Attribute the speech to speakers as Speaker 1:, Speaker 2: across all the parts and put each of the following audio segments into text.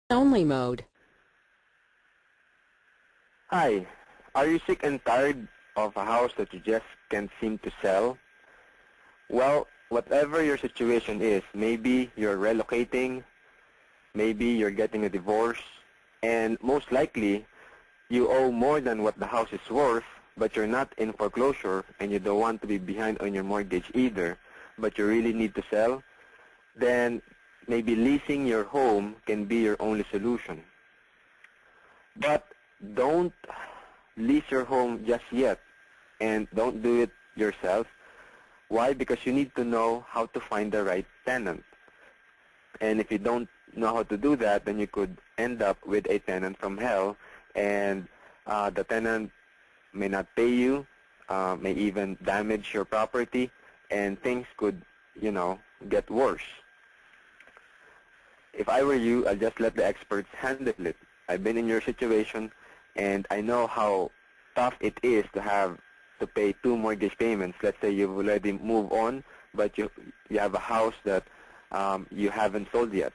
Speaker 1: Only mode.
Speaker 2: Hi, are you sick and tired of a house that you just can't seem to sell? Well, whatever your situation is, maybe you're relocating, maybe you're getting a divorce, and most likely you owe more than what the house is worth, but you're not in foreclosure and you don't want to be behind on your mortgage either, but you really need to sell, then maybe leasing your home can be your only solution. But don't lease your home just yet, and don't do it yourself. Why? Because you need to know how to find the right tenant. And if you don't know how to do that, then you could end up with a tenant from hell, and the tenant may not pay you, may even damage your property, and things could, get worse. If I were you, I'll just let the experts handle it. I've been in your situation, and I know how tough it is to have to pay 2 mortgage payments. Let's say you've already moved on, but you have a house that you haven't sold yet.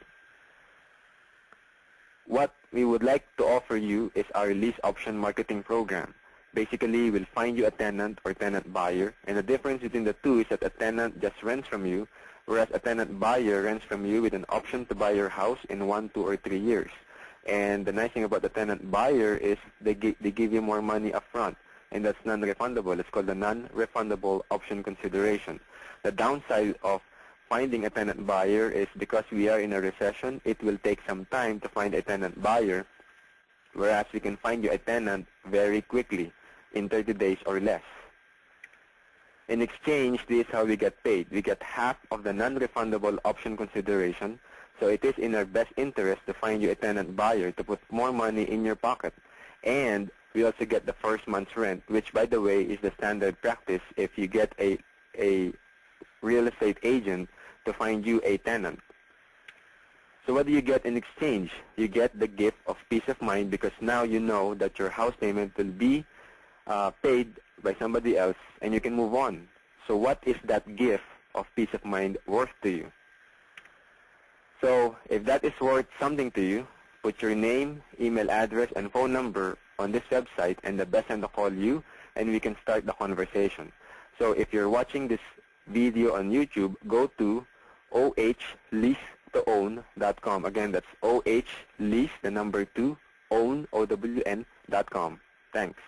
Speaker 2: What we would like to offer you is our lease option marketing program. Basically, we'll find you a tenant or tenant buyer, and the difference between the two is that a tenant just rents from you, whereas a tenant buyer rents from you with an option to buy your house in 1, 2, or 3 years. And the nice thing about the tenant buyer is they give you more money up front, and that's non-refundable. It's called the non-refundable option consideration. The downside of finding a tenant buyer is because we are in a recession, it will take some time to find a tenant buyer, whereas we can find you a tenant very quickly, in 30 days or less. In exchange, this is how we get paid. We get half of the non-refundable option consideration, so it is in our best interest to find you a tenant buyer to put more money in your pocket. And we also get the first month's rent, which, by the way, is the standard practice if you get a real estate agent to find you a tenant. So what do you get in exchange? You get the gift of peace of mind, because now you know that your house payment will be paid by somebody else and you can move on. So what is that gift of peace of mind worth to you? So if that is worth something to you, put your name, email address, and phone number on this website, and the best time to call you, and we can start the conversation. So if you're watching this video on YouTube, go to ohlease2own.com. Again, that's ohlease, the number 2, own, O-W-N.com. Thanks.